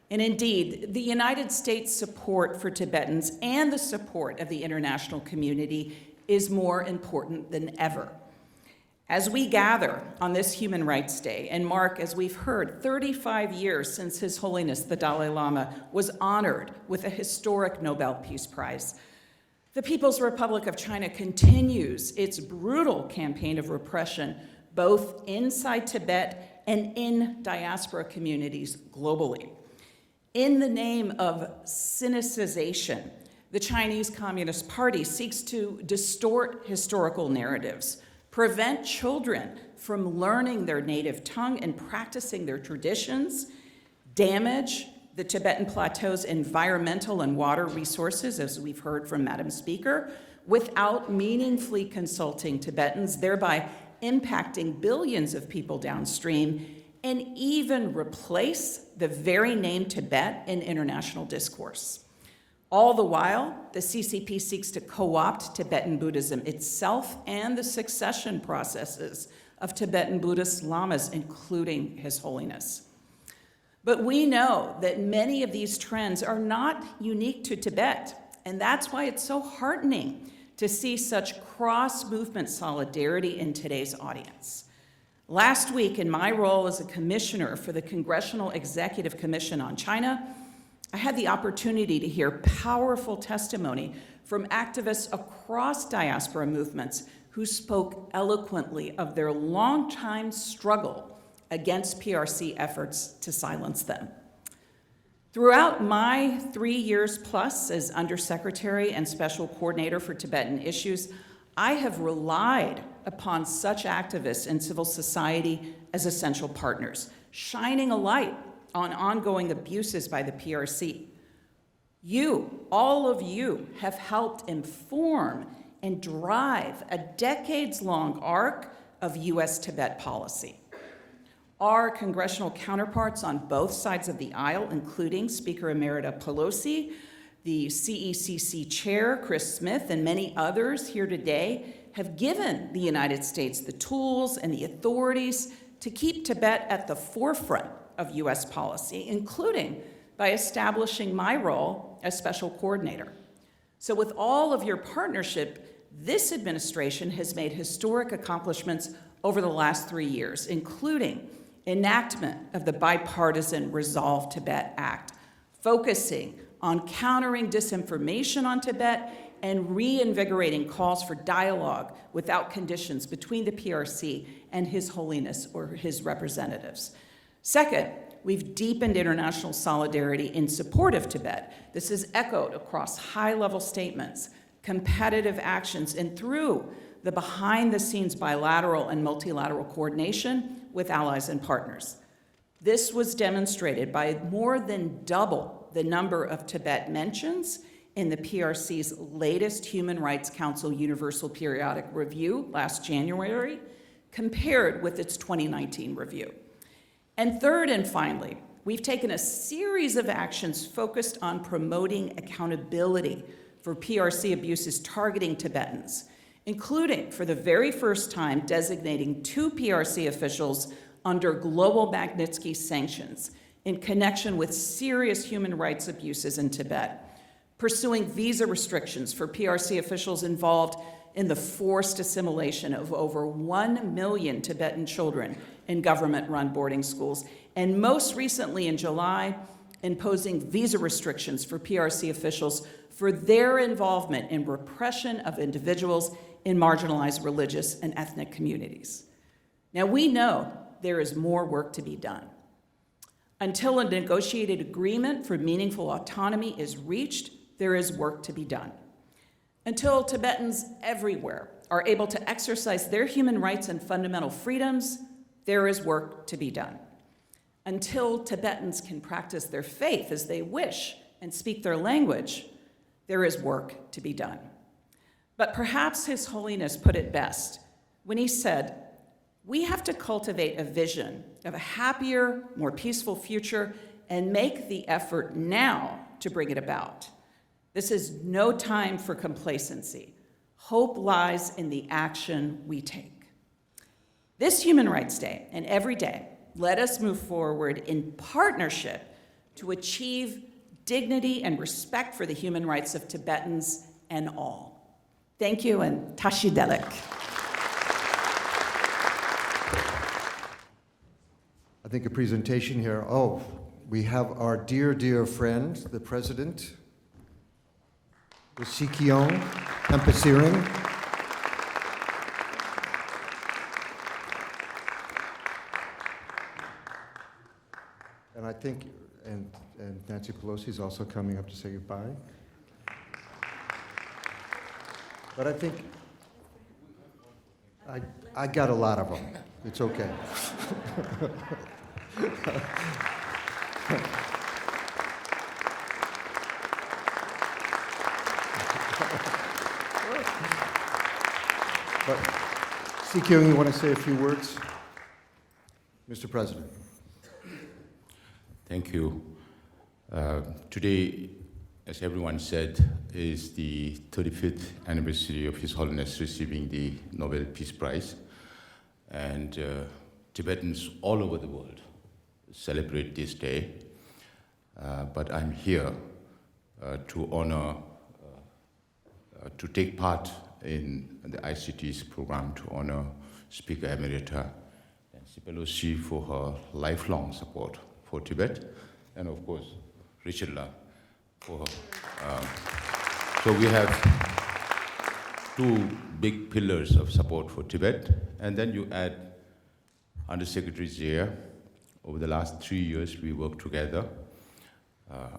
And indeed, the United States' support for Tibetans and the support of the international community is more important than ever. As we gather on this Human Rights Day and mark, as we've heard, 35 years since His Holiness the Dalai Lama was honored with a historic Nobel Peace Prize, the People's Republic of China continues its brutal campaign of repression, both inside Tibet and in diaspora communities globally. In the name of sinicization, The Chinese Communist Party seeks to distort historical narratives, prevent children from learning their native tongue and practicing their traditions, damage the Tibetan Plateau's environmental and water resources, as we've heard from Madam Speaker, without meaningfully consulting Tibetans, thereby impacting billions of people downstream, and even replace the very name Tibet in international discourse. All the while, the CCP seeks to co-opt Tibetan Buddhism itself and the succession processes of Tibetan Buddhist lamas, including His Holiness. But we know that many of these trends are not unique to Tibet, and that's why it's so heartening to see such cross-movement solidarity in today's audience. Last week, in my role as a commissioner for the Congressional Executive Commission on China, I had the opportunity to hear powerful testimony from activists across diaspora movements who spoke eloquently of their long-time struggle against PRC efforts to silence them. Throughout my 3 years plus as Undersecretary and Special Coordinator for Tibetan Issues, I have relied upon such activists and civil society as essential partners, shining a light on ongoing abuses by the PRC. You, all of you, have helped inform and drive a decades-long arc of US Tibet policy. Our congressional counterparts on both sides of the aisle, including Speaker Emerita Pelosi, the CECC Chair, Chris Smith, and many others here today, have given the United States the tools and the authorities to keep Tibet at the forefront of US policy, including by establishing my role as special coordinator. So with all of your partnership, this administration has made historic accomplishments over the last 3 years, including enactment of the bipartisan Resolve Tibet Act, focusing on countering disinformation on Tibet and reinvigorating calls for dialogue without conditions between the PRC and His Holiness or his representatives. Second, we've deepened international solidarity in support of Tibet. This is echoed across high-level statements, competitive actions, and through the behind-the-scenes bilateral and multilateral coordination with allies and partners. This was demonstrated by more than double the number of Tibet mentions in the PRC's latest Human Rights Council Universal Periodic Review last January, compared with its 2019 review. And third and finally, we've taken a series of actions focused on promoting accountability for PRC abuses targeting Tibetans, including, for the very first time, designating 2 PRC officials under global Magnitsky sanctions in connection with serious human rights abuses in Tibet, pursuing visa restrictions for PRC officials involved in the forced assimilation of over 1 million Tibetan children in government-run boarding schools, and most recently in July, imposing visa restrictions for PRC officials for their involvement in repression of individuals in marginalized religious and ethnic communities. Now, we know there is more work to be done. Until a negotiated agreement for meaningful autonomy is reached, there is work to be done. Until Tibetans everywhere are able to exercise their human rights and fundamental freedoms, there is work to be done. Until Tibetans can practice their faith as they wish and speak their language, there is work to be done. But perhaps His Holiness put it best when he said, we have to cultivate a vision of a happier, more peaceful future and make the effort now to bring it about. This is no time for complacency. Hope lies in the action we take. This Human Rights Day and every day, let us move forward in partnership to achieve dignity and respect for the human rights of Tibetans and all. Thank you, and Tashi Delek. I think a presentation here. Oh, we have our dear, dear friend, the president, the Sikyong, Penpa Tsering. And I think, and Nancy Pelosi is also coming up to say goodbye. But I think I got a lot of them. It's okay. But Sikyong, you want to say a few words? Mr. President. Thank you. Today, as everyone said, is the 35th anniversary of His Holiness receiving the Nobel Peace Prize. And Tibetans all over the world celebrate this day. But I'm here to honor, to take part in the ICT's program to honor Speaker Emerita Nancy Pelosi for her lifelong support for Tibet, and of course, Richard La for her. So we have two big pillars of support for Tibet, and then you add Undersecretary Zeya. Over the last 3 years, we worked together.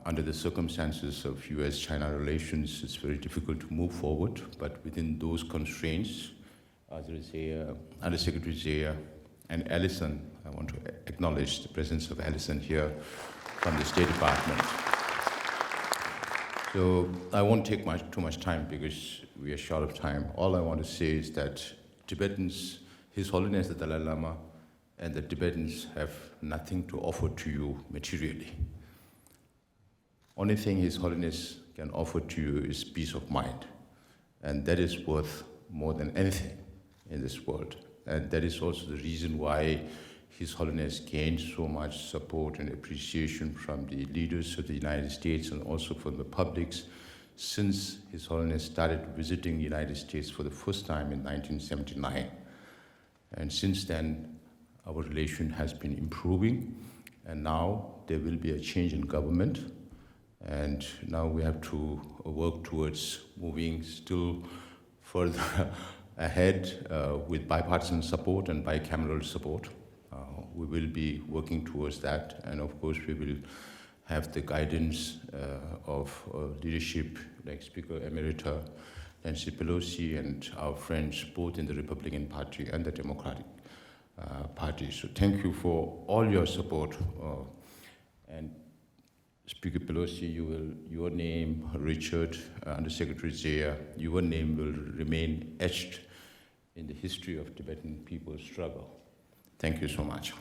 Under the circumstances of US-China relations, it's very difficult to move forward, but within those constraints, Zeya, Undersecretary Zeya, and Alison, I want to acknowledge the presence of Alison here from the State Department. So I won't take too much time because we are short of time. All I want to say is that Tibetans, His Holiness the Dalai Lama, and the Tibetans have nothing to offer to you materially. Only thing His Holiness can offer to you is peace of mind. And that is worth more than anything in this world. And that is also the reason why His Holiness gained so much support and appreciation from the leaders of the United States and also from the publics since His Holiness started visiting the United States for the first time in 1979. And since then, our relation has been improving, and now there will be a change in government. And now we have to work towards moving still further ahead with bipartisan support and bicameral support. We will be working towards that, and of course we will have the guidance of leadership like Speaker Emerita Nancy Pelosi and our friends both in the Republican Party and the Democratic Party. So thank you for all your support. And Speaker Pelosi, your name, Richard, Undersecretary Zeya, your name will remain etched in the history of Tibetan people's struggle. Thank you so much.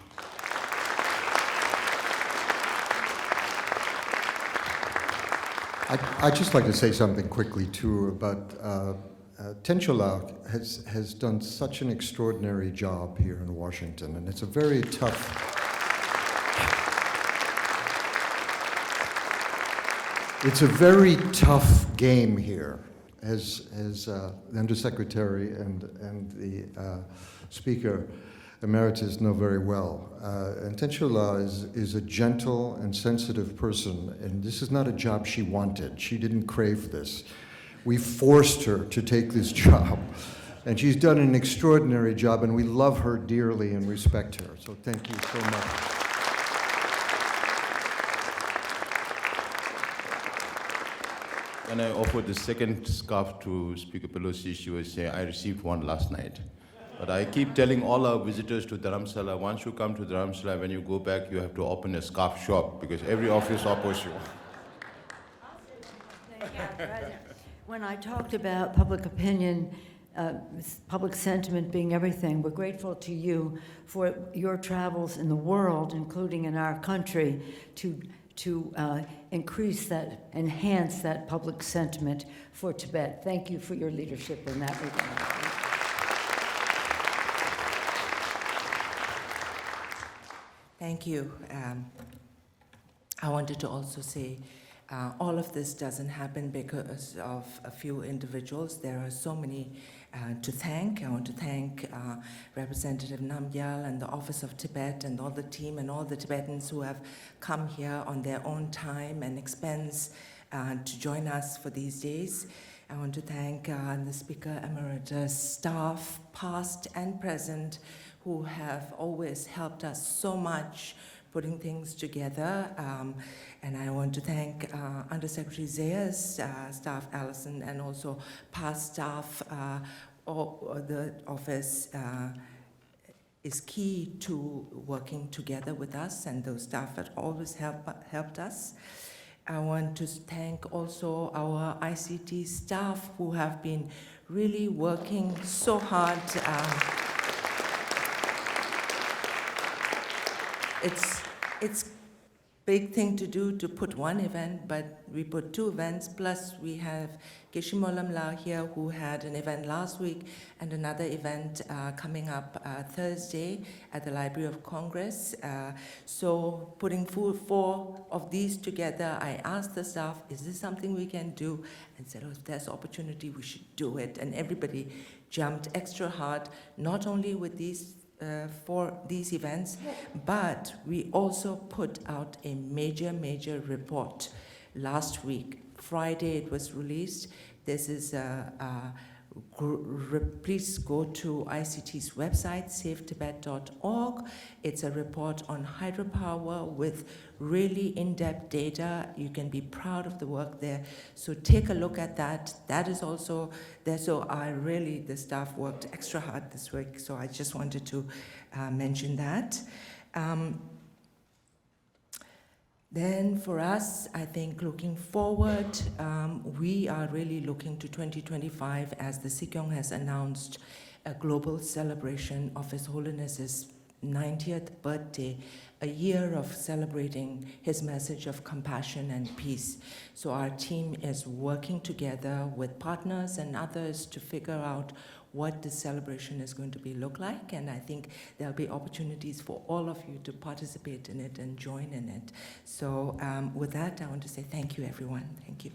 I'd just like to say something quickly, too, about Tenchola has done such an extraordinary job here in Washington, and it's a very tough... It's a very tough game here, as the Undersecretary and the Speaker Emeritus know very well. And Tenchola is a gentle and sensitive person, and this is not a job she wanted. She didn't crave this. We forced her to take this job, and she's done an extraordinary job, and we love her dearly and respect her. So thank you so much. When I offered the second scarf to Speaker Pelosi, she was saying, I received one last night. But I keep telling all our visitors to Dharamsala, once you come to Dharamsala, when you go back, you have to open a scarf shop because every office offers you. When I talked about public opinion, public sentiment being everything, we're grateful to you for your travels in the world, including in our country, to increase that, enhance that public sentiment for Tibet. Thank you for your leadership in that regard. Thank you. I wanted to also say all of this doesn't happen because of a few individuals. There are so many to thank. I want to thank Representative Namgyal and the Office of Tibet and all the team and all the Tibetans who have come here on their own time and expense to join us for these days. I want to thank the Speaker Emeritus staff, past and present, who have always helped us so much putting things together. And I want to thank Undersecretary Zeya's staff, Allison, and also past staff. The office is key to working together with us, and those staff have always helped us. I want to thank also our ICT staff who have been really working so hard. It's big thing to do to put one event, but we put two events, plus we have Keshimolamla here who had an event last week and another event coming up Thursday at the Library of Congress. So putting four of these together, I asked the staff, is this something we can do? And said, oh, if there's opportunity, we should do it. And everybody jumped extra hard, not only with these for these events, but we also put out a major report last week. Friday it was released. This is please go to ICT's website, savetibet.org. It's a report on hydropower with really in-depth data. You can be proud of the work there. So take a look at that. That is also there. So the staff worked extra hard this week. So I just wanted to mention that. Then for us, I think looking forward, we are really looking to 2025 as the Sikyong has announced a global celebration of His Holiness's 90th birthday, a year of celebrating his message of compassion and peace. So our team is working together with partners and others to figure out what this celebration is going to look like, and I think there'll be opportunities for all of you to participate in it and join in it. So with that, I want to say thank you, everyone. Thank you.